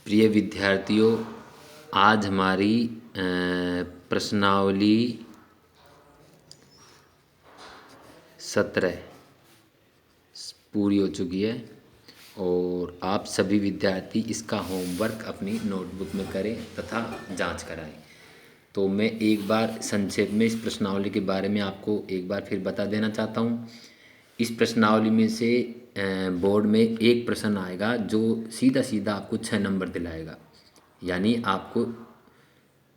प्रिय विद्यार्थियों, आज हमारी प्रश्नावली 17 पूरी हो चुकी है और आप सभी विद्यार्थी इसका होमवर्क अपनी नोटबुक में करें तथा जांच कराएं। तो मैं एक बार संक्षेप में इस प्रश्नावली के बारे में आपको एक बार फिर बता देना चाहता हूँ। इस प्रश्नावली में से बोर्ड में एक प्रश्न आएगा जो सीधा सीधा आपको 6 नंबर दिलाएगा, यानी आपको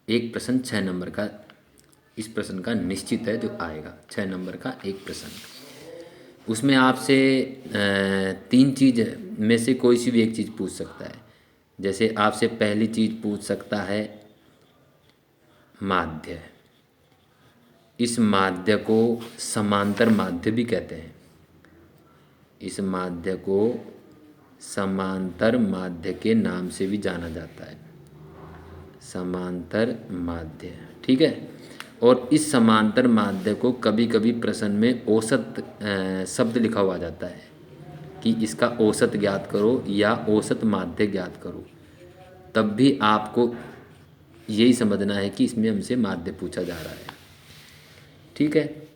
एक प्रश्न 6 नंबर का इस प्रश्न का निश्चित है जो आएगा। 6 नंबर का एक प्रश्न, उसमें आपसे 3 चीज़ में से कोई सी भी एक चीज़ पूछ सकता है। जैसे आपसे पहली चीज़ पूछ सकता है माध्य। इस माध्य को समांतर माध्य भी कहते हैं। इस माध्य को समांतर माध्य के नाम से भी जाना जाता है, समांतर माध्य। ठीक है। और इस समांतर माध्य को कभी कभी प्रश्न में औसत शब्द लिखा हुआ जाता है कि इसका औसत ज्ञात करो या औसत माध्य ज्ञात करो। तब भी आपको यही समझना है कि इसमें हमसे माध्य पूछा जा रहा है। ठीक है।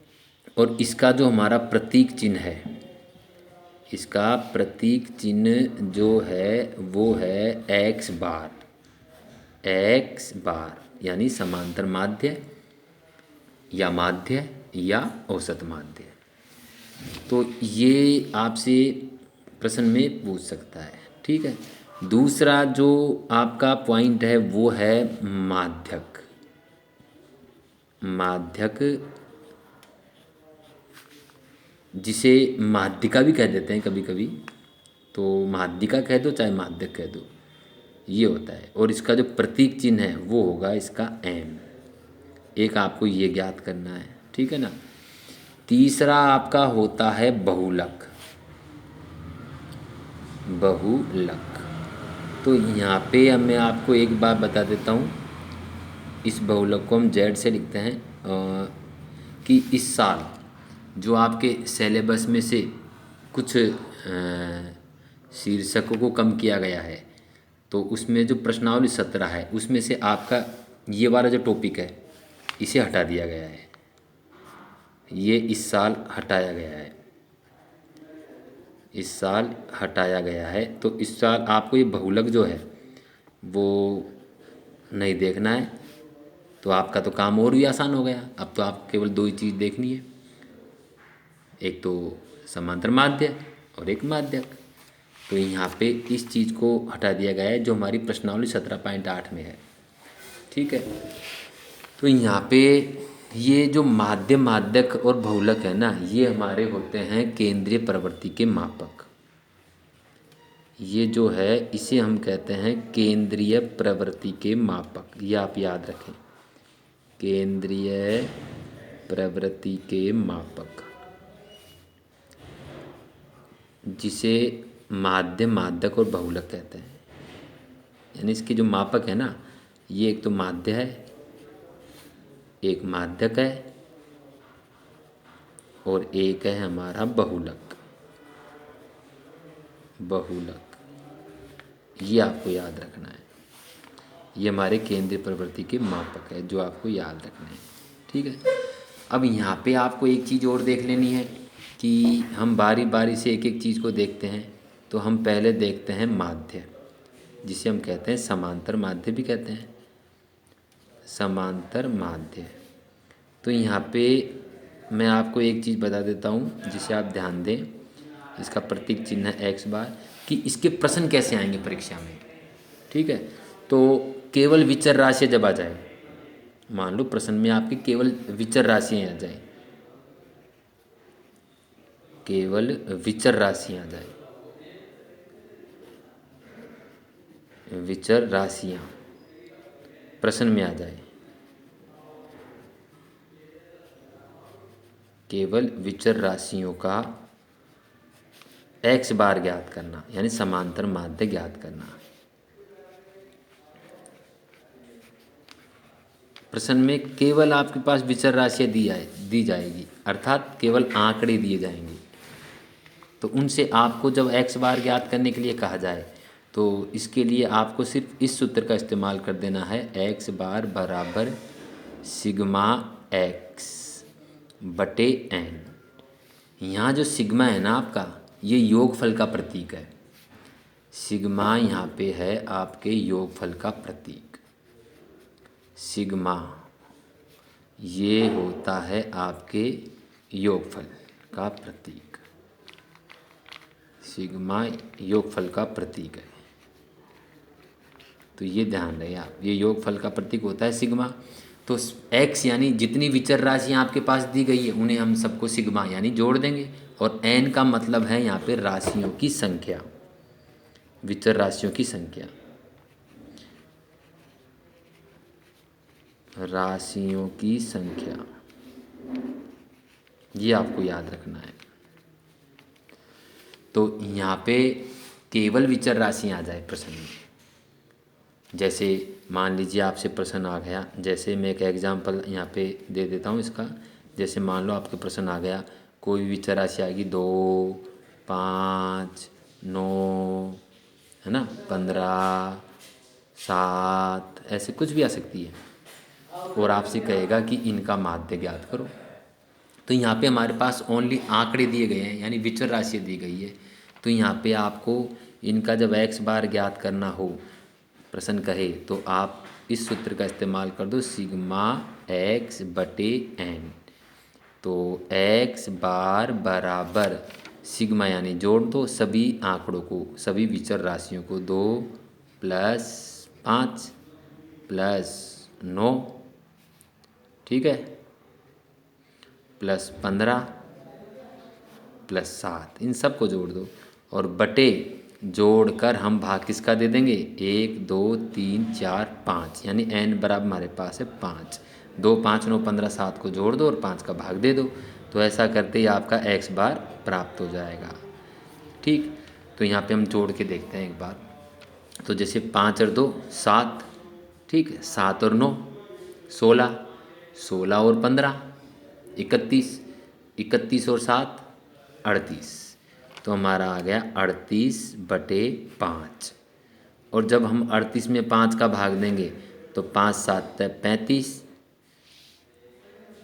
और इसका जो हमारा प्रतीक चिन्ह है, इसका प्रतीक चिन्ह जो है वो है एक्स बार। एक्स बार यानी समांतर माध्य या माध्य या औसत माध्य। तो ये आपसे प्रश्न में पूछ सकता है। ठीक है। दूसरा जो आपका पॉइंट है वो है माध्यक। माध्यक जिसे माध्यिका भी कह देते हैं कभी कभी, तो माध्यिका कह दो चाहे माध्यक कह दो, ये होता है। और इसका जो प्रतीक चिन्ह है वो होगा इसका एम। एक आपको ये ज्ञात करना है। ठीक है ना। तीसरा आपका होता है बहुलक। बहुलक तो यहाँ पे अब मैं आपको एक बात बता देता हूँ। इस बहुलक को हम जेड से लिखते हैं कि इस साल जो आपके सिलेबस में से कुछ शीर्षकों को कम किया गया है, तो उसमें जो प्रश्नावली 17 है उसमें से आपका ये वाला जो टॉपिक है इसे हटा दिया गया है। ये इस साल हटाया गया है, इस साल हटाया गया है। तो इस साल आपको ये बहुलक जो है वो नहीं देखना है। तो आपका तो काम और भी आसान हो गया। अब तो आप केवल 2 ही चीज़ देखनी है, एक तो समांतर माध्य और एक माध्यक। तो यहाँ पे इस चीज़ को हटा दिया गया है जो हमारी प्रश्नावली 17.8 में है। ठीक है। तो यहाँ पे ये जो माध्य, माध्यक और बहुलक है ना, ये हमारे होते हैं केंद्रीय प्रवृत्ति के मापक। ये जो है इसे हम कहते हैं केंद्रीय प्रवृत्ति के मापक। ये आप याद रखें, केंद्रीय प्रवृत्ति के मापक, जिसे माध्य, माध्यक और बहुलक कहते हैं। यानी इसके जो मापक है ना, ये एक तो माध्य है, एक माध्यक है और एक है हमारा बहुलक। बहुलक ये आपको याद रखना है। ये हमारे केंद्रीय प्रवृत्ति के मापक है जो आपको याद रखना है। ठीक है। अब यहाँ पे आपको एक चीज़ और देख लेनी है कि हम बारी बारी से एक एक चीज़ को देखते हैं। तो हम पहले देखते हैं माध्य, जिसे हम कहते हैं समांतर माध्य भी कहते हैं, समांतर माध्य। तो यहाँ पे मैं आपको एक चीज़ बता देता हूँ जिसे आप ध्यान दें। इसका प्रतीक चिन्ह है एक्स बार, कि इसके प्रश्न कैसे आएंगे परीक्षा में। ठीक है। तो केवल विचर राशि जब आ जाए, मान लो प्रश्न में आपकी केवल विचर राशियाँ आ जाए, केवल विचर राशियाँ आ जाए, विचर राशियाँ प्रश्न में आ जाए, केवल विचर राशियों का एक्स बार ज्ञात करना, यानी समांतर माध्य ज्ञात करना। प्रश्न में केवल आपके पास विचर राशियाँ दी जाएगी, अर्थात केवल आंकड़े दिए जाएंगे। तो उनसे आपको जब एक्स बार ज्ञात करने के लिए कहा जाए तो इसके लिए आपको सिर्फ इस सूत्र का इस्तेमाल कर देना है, एक्स बार बराबर सिग्मा एक्स बटे एन। यहाँ जो सिग्मा है ना आपका, ये योगफल का प्रतीक है। सिग्मा यहाँ पे है आपके योगफल का प्रतीक। सिग्मा ये होता है आपके योगफल का प्रतीक। सिग्मा योगफल का प्रतीक है, तो ये ध्यान रहे आप, ये योगफल का प्रतीक होता है सिग्मा। तो x यानी जितनी विचर राशियाँ आपके पास दी गई है उन्हें हम सबको सिग्मा यानी जोड़ देंगे। और n का मतलब है यहाँ पे राशियों की संख्या, विचर राशियों की संख्या, राशियों की संख्या, ये आपको याद रखना है। तो यहाँ पे केवल विचर राशियाँ आ जाए प्रश्न में। जैसे मान लीजिए आपसे प्रश्न आ गया, जैसे मैं एक एग्जांपल यहाँ पे दे देता हूँ इसका। जैसे मान लो आपके प्रश्न आ गया, कोई विचर राशि आएगी 2, 5, 9, है ना, 15, 7, ऐसे कुछ भी आ सकती है। और आपसे कहेगा कि इनका माध्य ज्ञात करो। तो यहाँ पे हमारे पास ओनली आंकड़े दिए गए हैं, यानी विचर राशि दी गई है। तो यहाँ पे आपको इनका जब x बार ज्ञात करना हो, प्रश्न कहे, तो आप इस सूत्र का इस्तेमाल कर दो, सिग्मा x बटे एन। तो x बार बराबर सिग्मा यानी जोड़ दो सभी आंकड़ों को, सभी विचर राशियों को, 2 + 5 + 9, ठीक है, +15 +7, इन सब को जोड़ दो। और बटे जोड़कर हम भाग किसका दे देंगे, 1 2 3 4 5, यानी n बराबर हमारे पास है 5। 2 5 9 15 7 को जोड़ दो और 5 का भाग दे दो। तो ऐसा करते ही आपका x बार प्राप्त हो जाएगा। ठीक, तो यहाँ पे हम जोड़ के देखते हैं एक बार। तो जैसे 5 और 2 7, ठीक है, 7 और 9 16, 16 और 15 31, 31 और 7 38। तो हमारा आ गया 38/5। और जब हम 38 में 5 का भाग देंगे तो 5 7 35,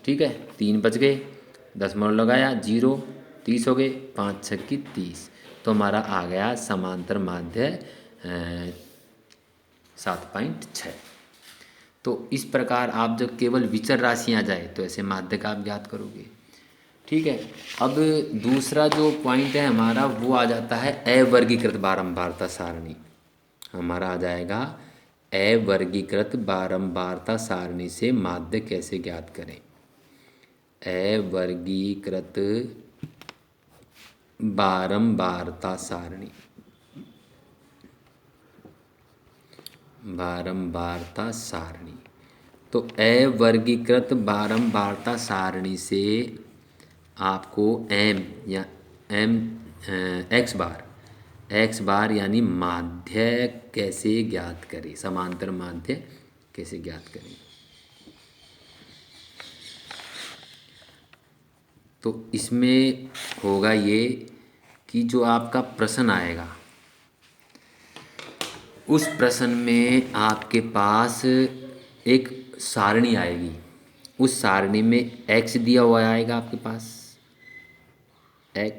ठीक है, 3 बच गए, दशमलव लगाया 0, 30 हो गए, 5 6 30। तो हमारा आ गया समांतर माध्य 7.6। तो इस प्रकार आप जब केवल विचर राशियाँ जाए तो ऐसे माध्य का आप ज्ञात करोगे। ठीक है, अब दूसरा जो पॉइंट है हमारा वो आ जाता है अवर्गीकृत बारंबारता सारणी। हमारा आ जाएगा अवर्गीकृत बारंबारता सारणी से माध्य कैसे ज्ञात करें। अवर्गीकृत बारंबारता सारणी, बारंबारता सारणी। तो अवर्गीकृत बारंबारता सारणी से आपको m या x बार यानी माध्य कैसे ज्ञात करें, समांतर माध्य कैसे ज्ञात करें। तो इसमें होगा ये कि जो आपका प्रश्न आएगा उस प्रश्न में आपके पास एक सारणी आएगी। उस सारणी में x दिया हुआ आएगा आपके पास, x,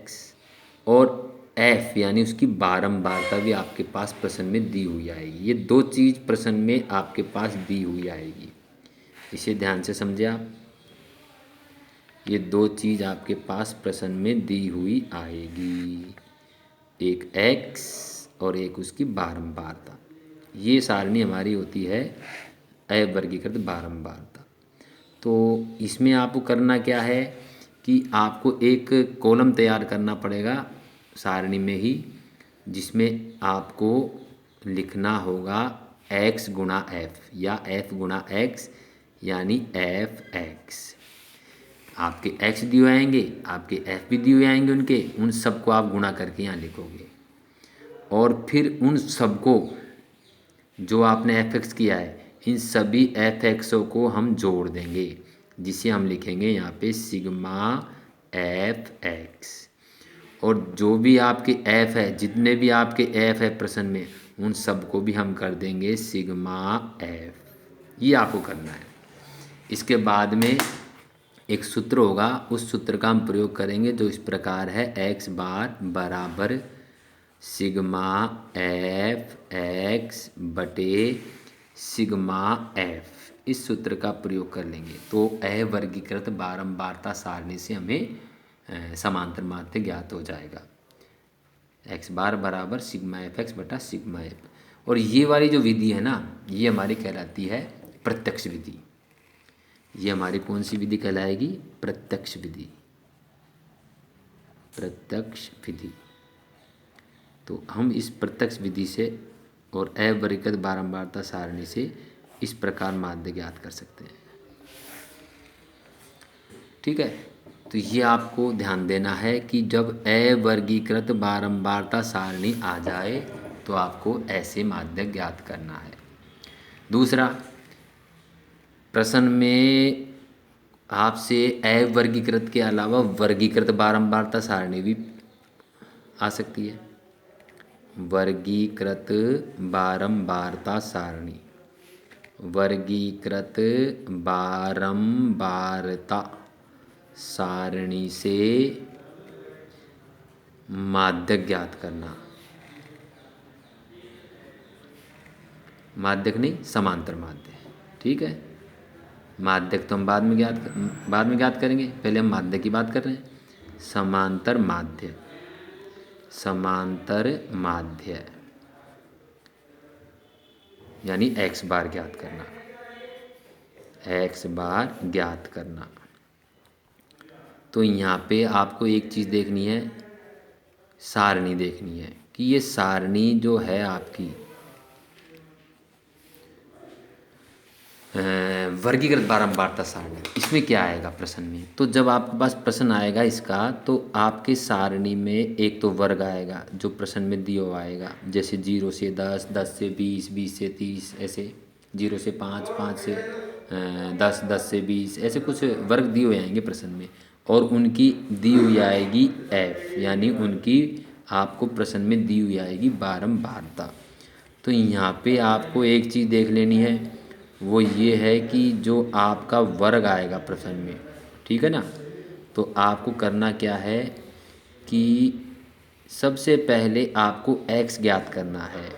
और f यानी उसकी बारंबारता भी आपके पास प्रश्न में दी हुई आएगी। ये दो चीज़ प्रश्न में आपके पास दी हुई आएगी, इसे ध्यान से समझे आप। ये दो चीज़ आपके पास प्रश्न में दी हुई आएगी, एक x और एक उसकी बारंबारता। ये सारणी हमारी होती है अवर्गीकृत बारंबारता। तो इसमें आपको करना क्या है कि आपको एक कॉलम तैयार करना पड़ेगा सारणी में ही, जिसमें आपको लिखना होगा x गुणा f या f गुणा x, यानी f(x). आपके x दिए हुए आएंगे, आपके f भी दिए हुए आएंगे, उन सबको आप गुणा करके यहाँ लिखोगे। और फिर उन सबको जो आपने f(x) किया है, इन सभी f(x)ओ को हम जोड़ देंगे, जिसे हम लिखेंगे यहाँ पे सिग्मा f(x). और जो भी आपके f है, जितने भी आपके f है प्रश्न में, उन सब को भी हम कर देंगे सिग्मा एफ। ये आपको करना है। इसके बाद में एक सूत्र होगा, उस सूत्र का हम प्रयोग करेंगे जो इस प्रकार है, एक्स बार बराबर सिग्मा एफ एक्स बटे सिग्मा एफ। इस सूत्र का प्रयोग कर लेंगे तो अवर्गीकृत बारंबारता सारणी से हमें समांतर माध्य ज्ञात हो जाएगा। एक्स बार बराबर सिग्मा एफ एक्स बटा सिग्मा एफ। और ये वाली जो विधि है ना, ये हमारी कहलाती है प्रत्यक्ष विधि। ये हमारी कौन सी विधि कहलाएगी? प्रत्यक्ष विधि। प्रत्यक्ष विधि। तो हम इस प्रत्यक्ष विधि से और अवर्गीकृत बारंबारता सारणी से इस प्रकार माध्य ज्ञात कर सकते हैं। ठीक है, तो ये आपको ध्यान देना है कि जब अवर्गीकृत बारंबारता सारणी आ जाए तो आपको ऐसे माध्य ज्ञात करना है। दूसरा, प्रश्न में आपसे अवर्गीकृत के अलावा वर्गीकृत बारंबारता सारणी भी आ सकती है। वर्गीकृत बारंबारता सारणी, वर्गीकृत बारंबारता सारणी से माध्य ज्ञात करना। माध्यक नहीं, समांतर माध्य। ठीक है, माध्यक तो हम बाद में ज्ञात करेंगे, पहले हम माध्य की बात कर रहे हैं। समांतर माध्य, समांतर माध्य यानी एक्स बार ज्ञात करना, एक्स बार ज्ञात करना। तो यहाँ पे आपको एक चीज़ देखनी है, सारणी देखनी है कि ये सारणी जो है आपकी वर्गीकृत बारंबारता सारणी, इसमें क्या आएगा प्रश्न में? तो जब आपके पास प्रश्न आएगा इसका, तो आपके सारणी में एक तो वर्ग आएगा जो प्रश्न में दिया हुआ आएगा, जैसे 0 से 10, 10 से 20, 20 से 30, ऐसे 0 से 5, 5 से 10, 10 से 20, ऐसे कुछ वर्ग दिए हुए आएंगे प्रश्न में। और उनकी दी हुई आएगी एफ, यानी उनकी आपको प्रश्न में दी हुई आएगी बारंबारता। तो यहाँ पे आपको एक चीज़ देख लेनी है, वो ये है कि जो आपका वर्ग आएगा प्रश्न में, ठीक है ना, तो आपको करना क्या है कि सबसे पहले आपको x ज्ञात करना है।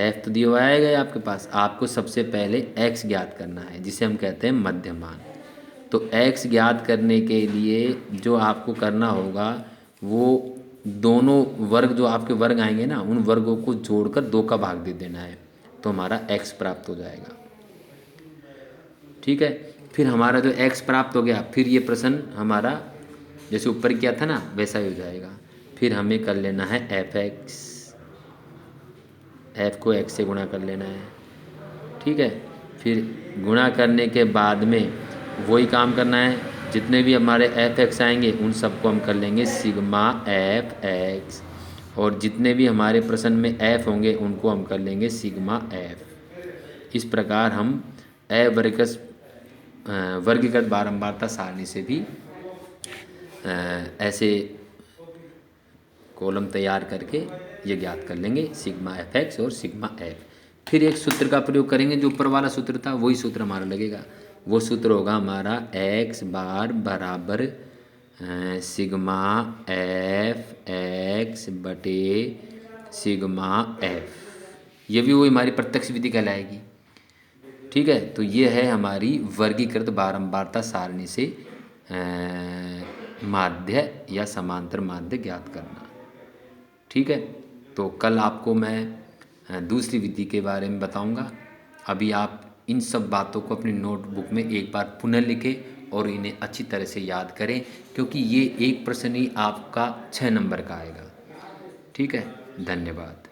f तो दिया हुआ आएगा आपके पास, आपको सबसे पहले x ज्ञात करना है, जिसे हम कहते हैं मध्यमान। तो x ज्ञात करने के लिए जो आपको करना होगा, वो दोनों वर्ग जो आपके वर्ग आएंगे ना, उन वर्गों को जोड़कर 2 का भाग दे देना है, तो हमारा x प्राप्त हो जाएगा। ठीक है, फिर हमारा जो x प्राप्त हो गया, फिर ये प्रश्न हमारा जैसे ऊपर किया था ना वैसा ही हो जाएगा। फिर हमें कर लेना है f(x), f को x से गुणा कर लेना है। ठीक है, फिर गुणा करने के बाद में वही काम करना है, जितने भी हमारे f(x) आएंगे उन सबको हम कर लेंगे सिग्मा f(x), और जितने भी हमारे प्रश्न में f होंगे उनको हम कर लेंगे सिग्मा f। इस प्रकार हम वर्गीकृत बारंबारता सारणी से भी ऐसे कॉलम तैयार करके ये ज्ञात कर लेंगे सिग्मा f(x) और सिग्मा f। फिर एक सूत्र का प्रयोग करेंगे, जो ऊपर वाला सूत्र था वही सूत्र हमारा लगेगा। वो सूत्र होगा हमारा x बार बराबर सिग्मा f(x) बटे सिग्मा f। ये भी वही हमारी प्रत्यक्ष विधि कहलाएगी। ठीक है, तो ये है हमारी वर्गीकृत बारंबारता सारणी से माध्य या समांतर माध्य ज्ञात करना। ठीक है, तो कल आपको मैं दूसरी विधि के बारे में बताऊंगा। अभी आप इन सब बातों को अपनी नोटबुक में एक बार पुनः लिखें और इन्हें अच्छी तरह से याद करें, क्योंकि ये एक प्रश्न ही आपका 6 नंबर का आएगा। ठीक है, धन्यवाद।